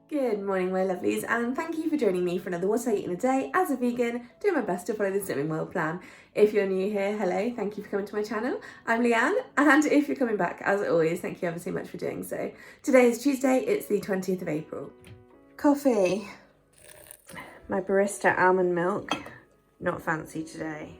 Good morning, my lovelies, and thank you for joining me for another What I Eat in a Day. As a vegan, doing my best to follow the Slimming World plan. If you're new here, hello, thank you for coming to my channel. I'm Leanne, and if you're coming back, as always, thank you ever so much for doing so. Today is Tuesday, it's the 20th of April. Coffee. My barista almond milk, not fancy today.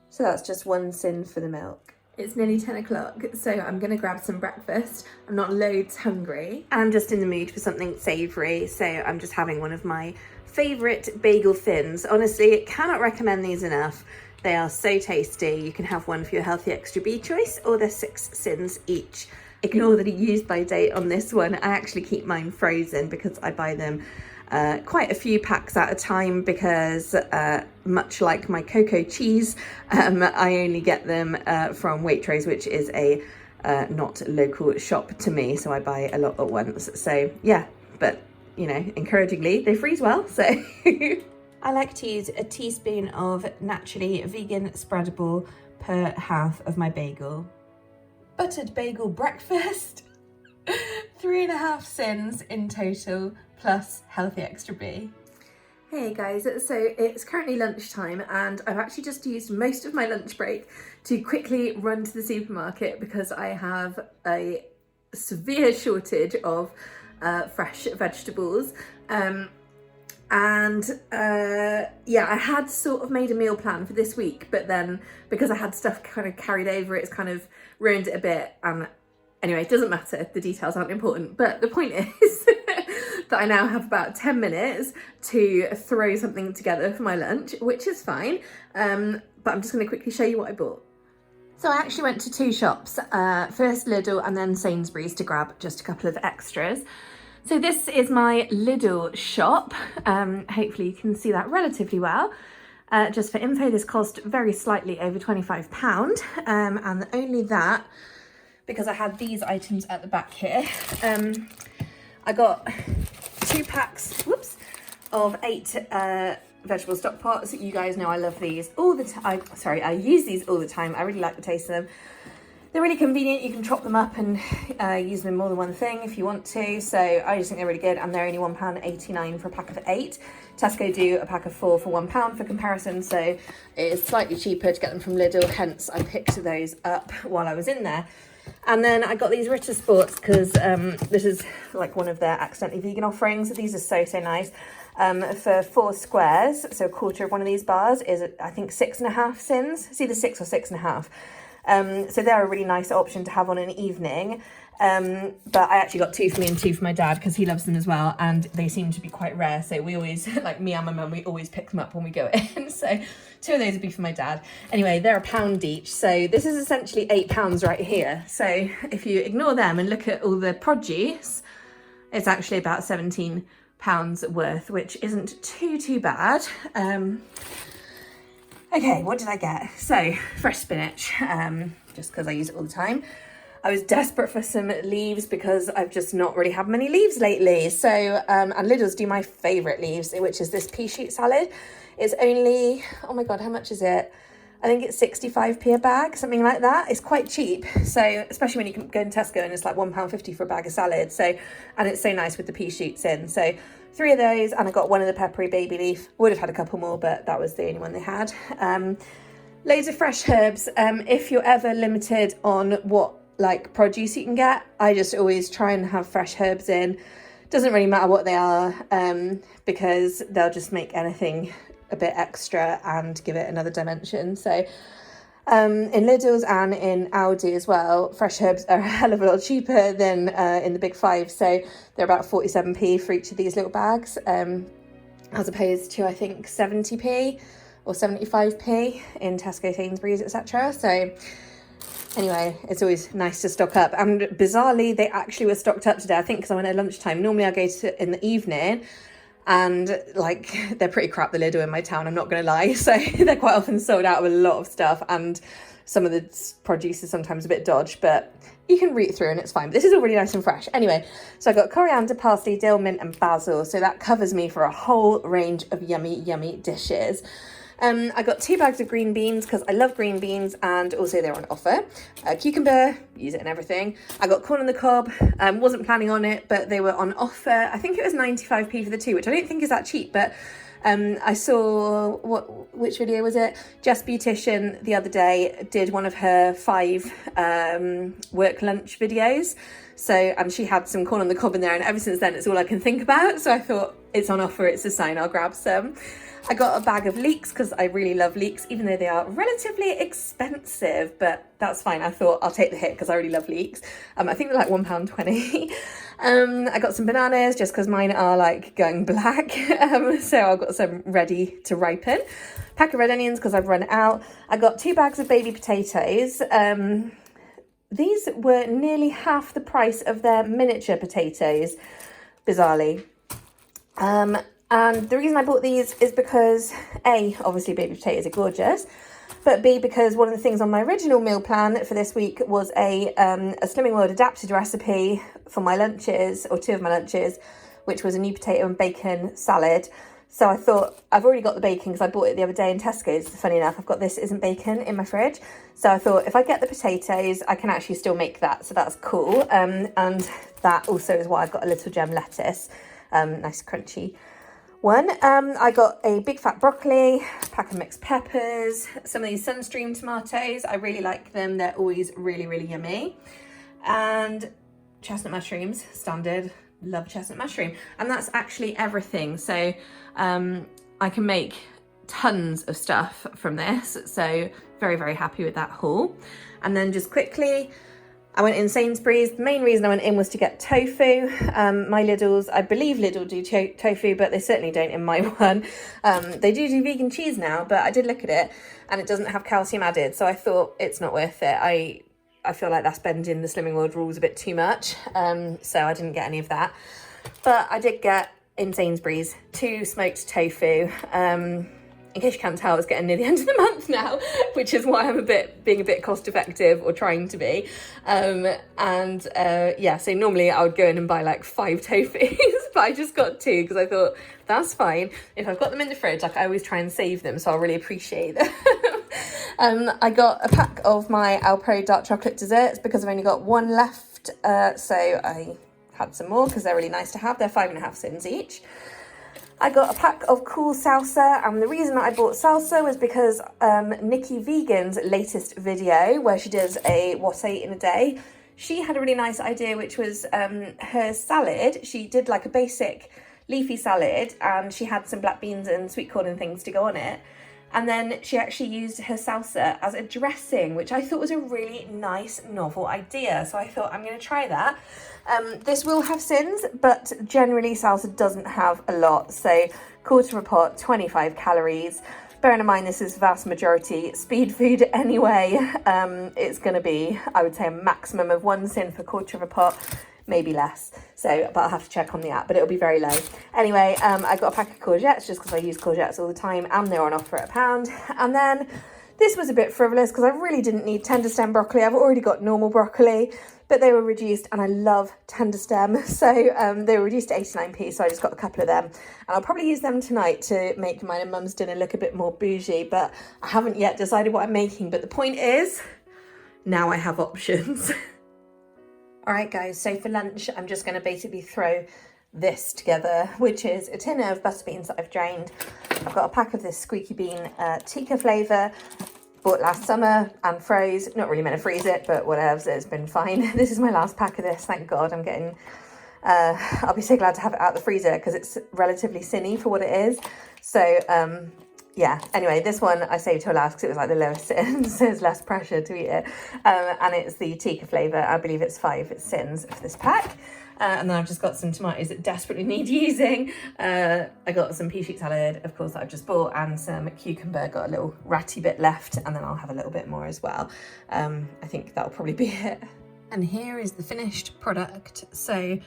So that's just one sin for the milk. It's nearly 10 o'clock, so I'm gonna grab some breakfast. I'm not loads hungry. And I'm just in the mood for something savoury, so I'm just having one of my favourite bagel thins. Honestly, cannot recommend these enough. They are so tasty. You can have one for your healthy extra B choice, or they're 6 syns each. Ignore the use by date on this one. I actually keep mine frozen because I buy them quite a few packs at a time because much like my cocoa cheese, I only get them from Waitrose, which is a not local shop to me, so I buy a lot at once. So yeah, but you know, encouragingly they freeze well, so I like to use a teaspoon of naturally vegan spreadable per half of my bagel. Buttered bagel breakfast. 3.5 syns in total, plus healthy extra B. Hey guys, so it's currently lunchtime and I've actually just used most of my lunch break to quickly run to the supermarket because I have a severe shortage of fresh vegetables. Yeah, I had sort of made a meal plan for this week, but then because I had stuff kind of carried over, it's kind of ruined it a bit. Anyway, it doesn't matter, the details aren't important, but the point is that I now have about 10 minutes to throw something together for my lunch, which is fine, but I'm just going to quickly show you what I bought. So I actually went to 2 shops, first Lidl and then Sainsbury's, to grab just a couple of extras. So this is my Lidl shop, hopefully you can see that relatively well. Just for info, this cost very slightly over £25, and only that because I had these items at the back here. I got 2 packs, of 8 vegetable stock pots. You guys know I love these all the time. I use these all the time. I really like the taste of them. They're really convenient. You can chop them up and use them in more than one thing if you want to. So I just think they're really good, and they're only £1.89 for a pack of 8. Tesco do a pack of 4 for £1 for comparison, so it is slightly cheaper to get them from Lidl, hence I picked those up while I was in there. And then I got these Ritter Sports because this is like one of their accidentally vegan offerings. These are so nice. For 4 squares, so a quarter of one of these bars is, I think, 6.5 syns. It's either 6 or 6.5. So they're a really nice option to have on an evening. But I actually got 2 for me and 2 for my dad because he loves them as well, and they seem to be quite rare, so we always, like me and my mum, we always pick them up when we go in. So 2 of those would be for my dad. Anyway, they're £1 each, so this is essentially £8 right here. So if you ignore them and look at all the produce, it's actually about £17 worth, which isn't too bad. Okay, what did I get? So, fresh spinach, just because I use it all the time. I was desperate for some leaves because I've just not really had many leaves lately. So, and Lidl's do my favourite leaves, which is this Pea Shoot Salad. It's only, oh my God, how much is it? I think it's 65p a bag, something like that. It's quite cheap. So, especially when you can go in Tesco and it's like £1.50 for a bag of salad. So, and it's so nice with the pea shoots in. So 3 of those, and I got 1 of the peppery baby leaf. Would have had a couple more, but that was the only one they had. Loads of fresh herbs. If you're ever limited on what like produce you can get, I just always try and have fresh herbs in. Doesn't really matter what they are, because they'll just make anything a bit extra and give it another dimension. So in Lidl's and in Aldi as well, fresh herbs are a hell of a lot cheaper than in the big 5. So they're about 47p for each of these little bags, as opposed to I think 70p or 75p in Tesco, Sainsbury's, etc. So anyway, it's always nice to stock up. And bizarrely, they actually were stocked up today, I think, because I went at lunchtime. Normally I go to in the evening, and like they're pretty crap, the Lidl in my town, I'm not gonna lie. So they're quite often sold out of a lot of stuff, and some of the produce is sometimes a bit dodge, but you can read through and it's fine. But this is all really nice and fresh. Anyway, so I got coriander, parsley, dill, mint and basil. So that covers me for a whole range of yummy dishes. I got 2 bags of green beans because I love green beans, and also they're on offer. Cucumber, use it in everything. I got corn on the cob, wasn't planning on it, but they were on offer. I think it was 95p for the 2, which I don't think is that cheap, but I saw, which video was it? Jess Beautician the other day did one of her 5 work lunch videos. So, and she had some corn on the cob in there, and ever since then it's all I can think about. So I thought, it's on offer, it's a sign, I'll grab some. I got a bag of leeks because I really love leeks, even though they are relatively expensive, but that's fine. I thought I'll take the hit because I really love leeks. I think they're like £1.20. I got some bananas just because mine are like going black. So I've got some ready to ripen. Pack of red onions because I've run out. I got 2 bags of baby potatoes. These were nearly half the price of their miniature potatoes, bizarrely. And the reason I bought these is because A, obviously baby potatoes are gorgeous, but B, because one of the things on my original meal plan for this week was a Slimming World adapted recipe for my lunches, or 2 of my lunches, which was a new potato and bacon salad. So I thought, I've already got the bacon because I bought it the other day in Tesco's. Funny enough, I've got this isn't bacon in my fridge. So I thought if I get the potatoes, I can actually still make that. So that's cool. And that also is why I've got a little gem lettuce, nice crunchy one. I got a big fat broccoli, a pack of mixed peppers, some of these Sunstream tomatoes. I really like them. They're always really, really yummy. And chestnut mushrooms, standard. Love chestnut mushroom. And that's actually everything. So I can make tons of stuff from this. So very, very happy with that haul. And then just quickly, I went in Sainsbury's. The main reason I went in was to get tofu. My Lidl's, I believe Lidl do tofu, but they certainly don't in my one. They do vegan cheese now, but I did look at it and it doesn't have calcium added. So I thought it's not worth it. I feel like that's bending the Slimming World rules a bit too much. So I didn't get any of that. But I did get in Sainsbury's 2 smoked tofu. In case you can't tell, it's getting near the end of the month now, which is why I'm being a bit cost effective, or trying to be. Yeah, so normally I would go in and buy like 5 tofus, but I just got 2 because I thought that's fine. If I've got them in the fridge, like I always try and save them, so I'll really appreciate them. I got a pack of my Alpro dark chocolate desserts because I've only got 1 left. So I had some more because they're really nice to have. They're 5.5 syns each. I got a pack of cool salsa, and the reason that I bought salsa was because Nikki Vegan's latest video, where she does a what I eat in a day, she had a really nice idea, which was her salad. She did like a basic leafy salad, and she had some black beans and sweet corn and things to go on it. And then she actually used her salsa as a dressing, which I thought was a really nice, novel idea. So I thought I'm going to try that. This will have syns, but generally salsa doesn't have a lot. So 1/4 pot, 25 calories. Bearing in mind this is vast majority speed food anyway. It's going to be, I would say, a maximum of 1 syn for 1/4 pot, maybe less. So, but I'll have to check on the app, but it'll be very low. Anyway, I got a pack of courgettes just because I use courgettes all the time, and they're on offer at £1. And then this was a bit frivolous because I really didn't need tender stem broccoli. I've already got normal broccoli, but they were reduced, and I love tender stem. So they were reduced to 89p, so I just got a couple of them. And I'll probably use them tonight to make mine and mum's dinner look a bit more bougie, but I haven't yet decided what I'm making. But the point is, now I have options. All right, guys, so for lunch, I'm just going to basically throw this together, which is a tin of butter beans that I've drained. I've got a pack of this squeaky bean tikka flavour, bought last summer and froze. Not really meant to freeze it, but whatever, it's been fine. This is my last pack of this, thank God. I'm getting, I'll be so glad to have it out of the freezer because it's relatively sinny for what it is. So, yeah, anyway, this one I saved till last because it was like the lowest syn, so there's less pressure to eat it. And it's the tikka flavour. I believe it's 5 syns for this pack. And then I've just got some tomatoes that desperately need using. I got some pea shoot salad, of course, that I've just bought, and some cucumber. Got a little ratty bit left, and then I'll have a little bit more as well. I think that'll probably be it. And here is the finished product. So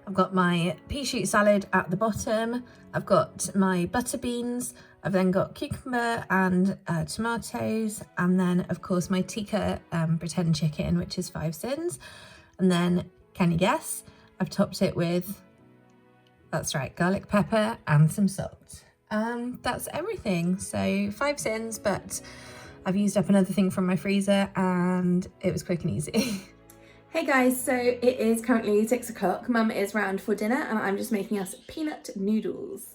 I've got my pea shoot salad at the bottom. I've got my butter beans. I've then got cucumber and tomatoes, and then of course my tikka pretend chicken, which is 5 syns. And then, can you guess? I've topped it with, that's right, garlic pepper and some salt. And that's everything. So 5 syns, but I've used up another thing from my freezer and it was quick and easy. Hey guys, so it is currently 6 o'clock. Mum is round for dinner and I'm just making us peanut noodles.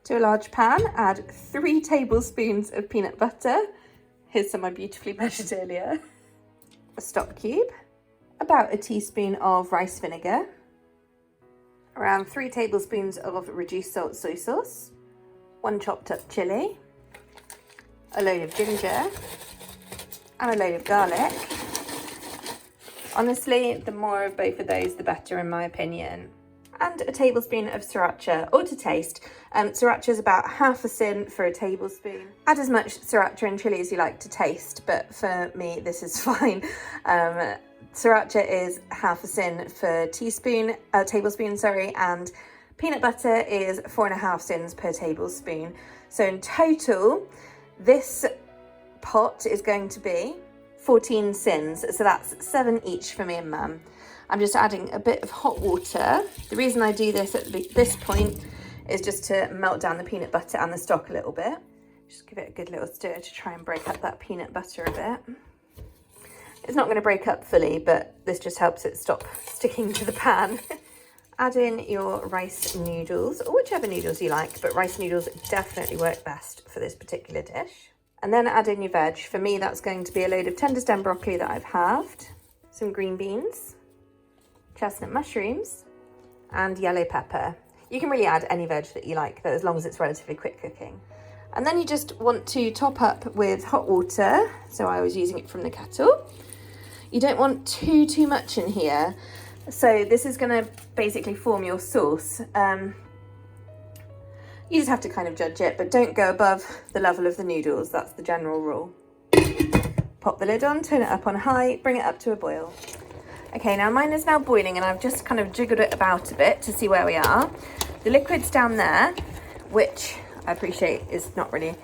To a large pan, add 3 tablespoons of peanut butter. Here's some I beautifully measured earlier. A stock cube, about a teaspoon of rice vinegar, around 3 tablespoons of reduced salt soy sauce, 1 chopped up chilli, a load of ginger, and a load of garlic. Honestly, the more of both of those, the better in my opinion. And a tablespoon of sriracha, or to taste. Sriracha is about half a syn for a tablespoon. Add as much sriracha and chilli as you like to taste, but for me, this is fine. Sriracha is half a syn for tablespoon, and peanut butter is 4.5 syns per tablespoon. So in total, this pot is going to be 14 syns, so that's 7 each for me and Mum. I'm just adding a bit of hot water. The reason I do this at this point is just to melt down the peanut butter and the stock a little bit. Just give it a good little stir to try and break up that peanut butter a bit. It's not going to break up fully, but this just helps it stop sticking to the pan. Add in your rice noodles, or whichever noodles you like, but rice noodles definitely work best for this particular dish. And then add in your veg. For me, that's going to be a load of tender stem broccoli that I've halved, some green beans, chestnut mushrooms, and yellow pepper. You can really add any veg that you like, though, as long as it's relatively quick cooking. And then you just want to top up with hot water. So I was using it from the kettle. You don't want too much in here. So this is going to basically form your sauce. You just have to kind of judge it, but don't go above the level of the noodles. That's the general rule. Pop the lid on, turn it up on high, bring it up to a boil. Okay, now mine is now boiling and I've just kind of jiggled it about a bit to see where we are. The liquid's down there, which I appreciate is not really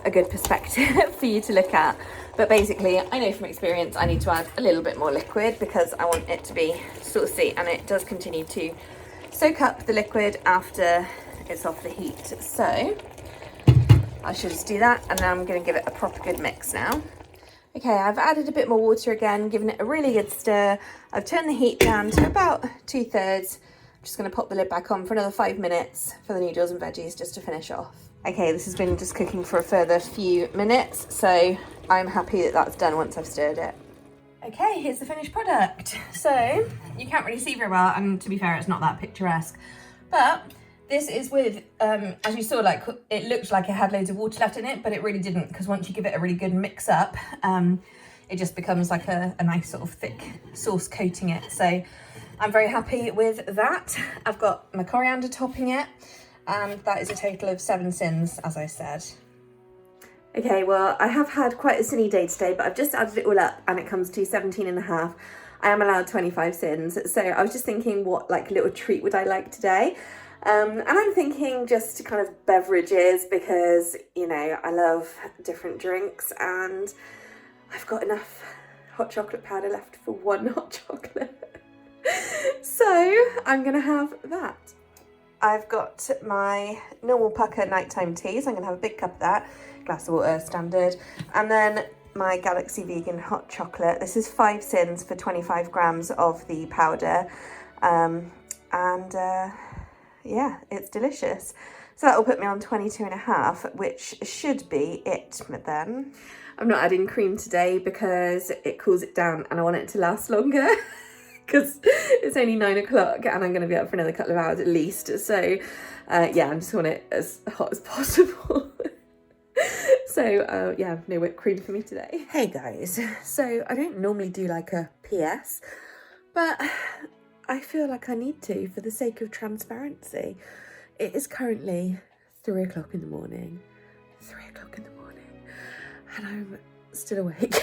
a good perspective for you to look at. But basically, I know from experience I need to add a little bit more liquid because I want it to be saucy, and it does continue to soak up the liquid after it's off the heat. So I should just do that, and then I'm going to give it a proper good mix now. Okay, I've added a bit more water again, given it a really good stir. I've turned the heat down to about 2/3. I'm just going to pop the lid back on for another 5 minutes for the noodles and veggies just to finish off. Okay, this has been just cooking for a further few minutes, so I'm happy that that's done once I've stirred it. Okay, here's the finished product. So you can't really see very well, and to be fair, it's not that picturesque, but this is with, as you saw, like it looked like it had loads of water left in it, but it really didn't, because once you give it a really good mix up, it just becomes like a nice sort of thick sauce coating it. So I'm very happy with that. I've got my coriander topping it, and that is a total of 7 syns, as I said. Okay, well, I have had quite a sunny day today, but I've just added it all up and it comes to 17.5. I am allowed 25 syns, so I was just thinking what like little treat would I like today? And I'm thinking just kind of beverages because, you know, I love different drinks and I've got enough hot chocolate powder left for 1 hot chocolate. So I'm going to have that. I've got my normal pucker nighttime tea, so I'm going to have a big cup of that, glass of water, standard, and then my Galaxy Vegan hot chocolate. This is 5 syns for 25 grams of the powder, yeah, it's delicious. So that will put me on 22.5, which should be it then. I'm not adding cream today because it cools it down and I want it to last longer because it's only 9 o'clock and I'm going to be up for another couple of hours at least. So yeah, I just want it as hot as possible. So yeah, no whipped cream for me today. Hey guys, so I don't normally do like a PS, but I feel like I need to for the sake of transparency. It is currently 3 o'clock in the morning. 3 o'clock in the morning. And I'm still awake.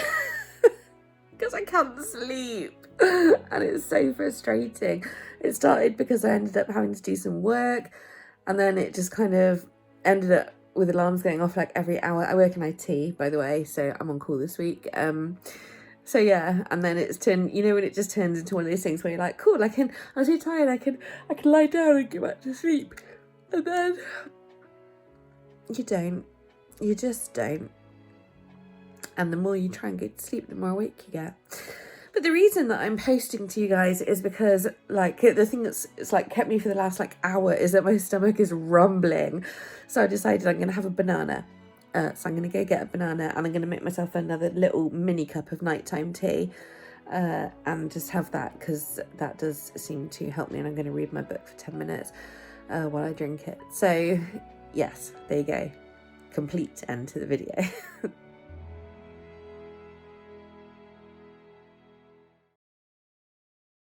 Because I can't sleep. And it's so frustrating. It started because I ended up having to do some work. And then it just kind of ended up with alarms going off like every hour. I work in IT, by the way, so I'm on call this week. So yeah, and then it's turned, you know, when it just turns into one of those things where you're like, cool, I'm so tired, I can lie down and go back to sleep. And then You don't. You just don't. And the more you try and go to sleep, the more awake you get. But the reason that I'm posting to you guys is because, like, the thing that's like kept me for the last like hour is that my stomach is rumbling. So I decided I'm gonna have a banana. So I'm gonna go get a banana, and I'm gonna make myself another little mini cup of nighttime tea, and just have that, because that does seem to help me. And I'm gonna read my book for 10 minutes while I drink it. So yes, there you go. Complete end to the video.